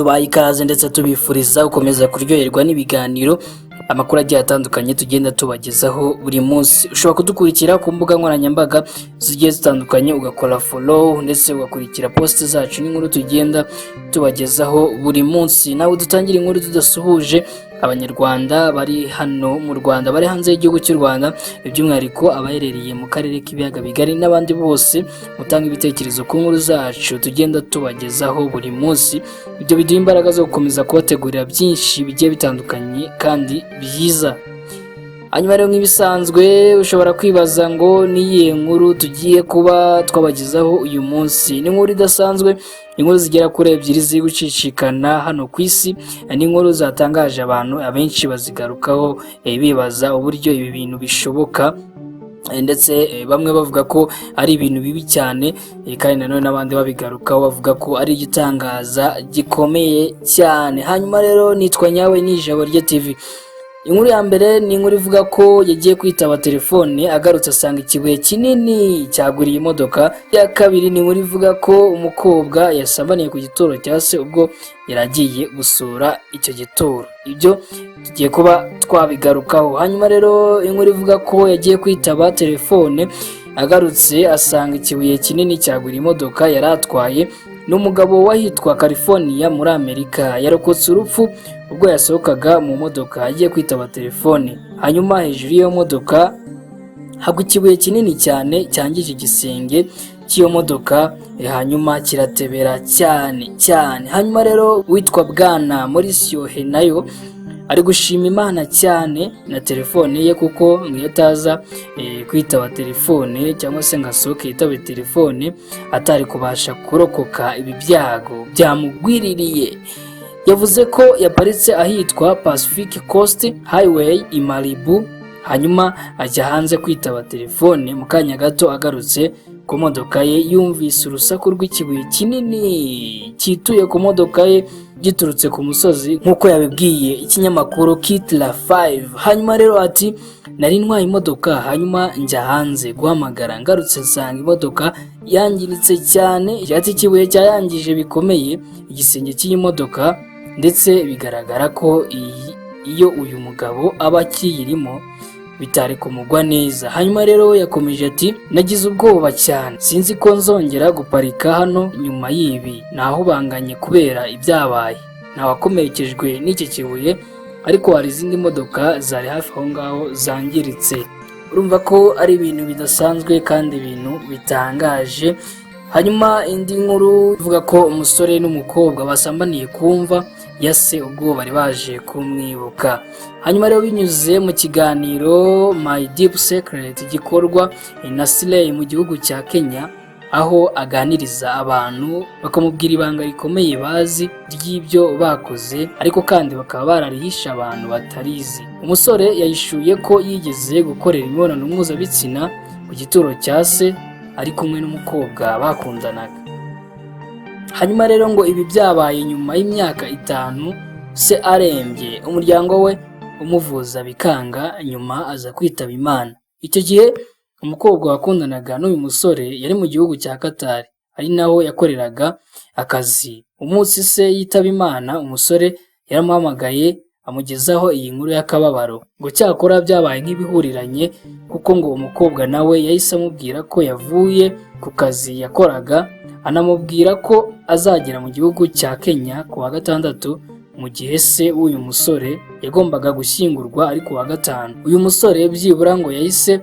tubaye ikaze ndetse tubifuriza gukomeza kuryoherwa n'ibiganiro amakuru agiye atandukanye tugenda tubagezaho buri munsi. Ushobora kudukurikira ku mbuga nkoranyambaga zigiye zitandukanye ugakora follow ndetse ugakurikira post zacu n'inkuru tugenda tubagezaho buri munsi. Nawe dutangira inkuru tudasuhuje abanyarwanda bari hano mu Rwanda, bari hanze y'igihugu cy'u Rwanda, by'umwihariko abaherereye mu karere k'ibiyaga bigari n'abandi bose mutanga ibitekerezo ku nkuru zacu tugenda tubagezaho buri munsi. Ibyo biduha imbaraga zo gukomeza kubategurira byinshi bigiye bitandukanye kandi byiza. Hanyuma rero nk'ibisanzwe ushobora kwibaza ngo niyihe nkuru tugiye kuba twabagezaho uyu munsi. Ni inkuru idasanzwe, inkuru zigera kuri ebyiri ziri gucicikana hano ku isi, ni inkuru zatangaje abantu abenshi bazigarukaho bibaza uburyo ibi bintu bishoboka, ndetse bamwe bavuga ko ari ibintu bibi cyane, kandi nanone n'abandi babigarukaho bavuga ko ari igitangaza gikomeye cyane. Hanyuma rero nitwa Nyawe ni Ijabo rya TV. Inkuru ya mbere ni inkuru ivuga ko yagiye kwitaba telefone agarutse asanga ikibuye kinini cyaguriye imodoka. Ya kabiri ni inkuru ivuga ko umukobwa yasambaniye ku gituro cya se ubwo yaragiye gusura icyo gituro. Ibyo tugiye kuba twabigarukaho. Hanyuma rero inkuru ivuga ko yagiye kwitaba telefone agarutse asanga ikibuye kinini cyaguriye imodoka yari atwaye. N'umugabo wahitwa California muri Amerika yarokotse urupfu ubwo yasohokaga mu modoka agiye kwitaba telefone. Hanyuma hejuru y'iyo modoka hagwa ikibuye kinini cyane cyangije igisenge cy'iyo modoka, hanyuma kiratebera cyane. Hanyuma rero witwa Bwana Mauricio Henayo ari gushima Imana cyane na telefone ye, kuko iyo ataza kwitaba telefone cyangwa se ngo asohoke yitabe telefone atari kubasha kurokoka ibi byago byamugwiririye. Yavuze ko yaparitse ahitwa Pacific Coast Highway i Malibu, hanyuma ajya hanze kwitaba telefone. Mu kanya gato agarutse ku modoka ye yumvise urusaku rw'ikibuye kinini cyituye ku modoka ye giturutse ku musozi nk'uko yabibwiye ikinyamakuru Kitla 5. Hanyuma rero ati nari ntwaye imodoka, hanyuma njya hanze guhamagara, ngarutse nsanga imodoka yangiritse cyane. Ati ikibuye cyayangije bikomeye igisenge cy'iyi modoka, ndetse bigaragara ko iyo uyu mugabo aba akiyirimo bitari kumugwa neza. Hanyuma rero yakomeje ati nagize ubwoba cyane, sinzi ko nzongera guparika hano nyuma y'ibi, naho banganye kubera ibyabaye. Ntawakomerekejwe n'iki kibuye, ariko hari izindi modoka zari hafi aho ngaho zangiritse. Urumva ko ari ibintu bidasanzwe kandi ibintu bitangaje. Hanyuma indi nkuru ivuga ko umusore n'umukobwa basambaniye kumva ya se ubwo bari baje kumwibuka. Hanyuma rero binyuze mu kiganiro My Deep Secret gikorwa na Slay mu gihugu cya Kenya, aho aganiriza abantu bakamubwira ibanga rikomeye bazi ry'ibyo bakoze, ariko kandi bakaba bararihisha abantu batarizi. Umusore yahishuye ko yigeze gukorera imibonano mpuzabitsina ku gituro cya se ari kumwe n'umukobwa bakundanaga. Hanyuma rero ngo ibi byabaye nyuma y'imyaka 5 se arembye, umuryango we umuvuza bikanga, nyuma aza kwitaba Imana. Icyo gihe umukobwa wakundanaga n'uyu musore yari mu gihugu cya Qatar, ari naho yakoreraga akazi. Umunsi se yitaba Imana, umusore yaramuhamagaye amugezaho iyi nkuru y'akababaro. Ngo cyakora byabaye nk'ibihuriranye, kuko ngo umukobwa nawe yahise amubwira ko yavuye ku kazi yakoraga, anamubwira ko azagera mu gihugu cya Kenya ku wa gatandatu, mu gihe se w'uyu musore yagombaga gushyingurwa ari ku wa gatanu. Uyu musore byibura ngo yahise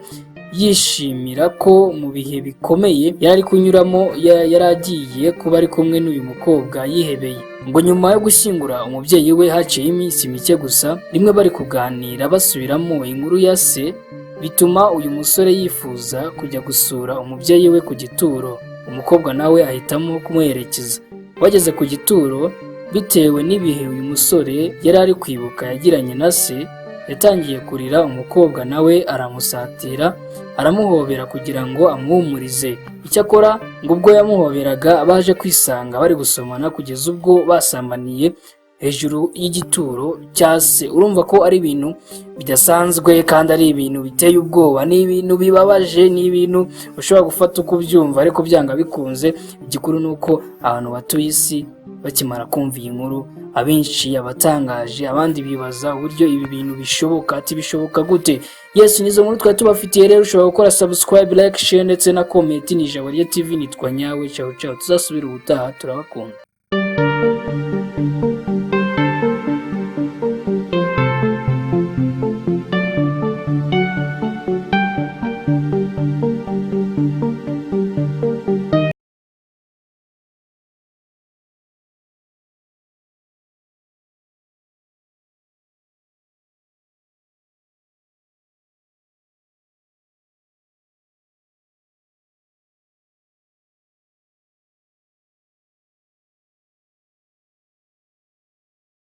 yishimira ko mu bihe bikomeye yari kunyuramo yari agiye kuba ari kumwe n'uyu mukobwa yihebeye. Ngo nyuma yo gushyingura umubyeyi we haciye iminsi mike gusa, rimwe bari kuganira basubiramo inkuru ya se, bituma uyu musore yifuza kujya gusura umubyeyi we ku gituro. Umukobwa nawe ahitamo kumuherekeza. Bageze ku gituro, bitewe n'ibihe uyu musore yari ari kwibuka yagiranye na se, yatangiye kurira. Umukobwa nawe aramusatira aramuhobera kugira ngo amuhumurize. Icyakora ngo ubwo yamuhoberaga baje kwisanga bari gusomana kugeza ubwo basambaniye hejuru y'igituro cya se. Urumva ko ari ibintu bidasanzwe kandi ari ibintu biteye ubwoba, ni ibintu bibabaje, ni ibintu ushobora gufata uko ubyumva, ariko byanga bikunze igikuru nuko abantu batuye isi bakimara kumva iyi nkuru abenshi abatangaje abandi bibaza uburyo ibi bintu bishoboka, ati bishoboka gute? Yes, nizo nkuru twari tubafitiye rero. Ushobora gukora subscribe, like, share ndetse na comment. Ni Ijabo Rye TV, nitwa Nyawe. Ciao ciao, tuzasubira ubutaha, turabakunda.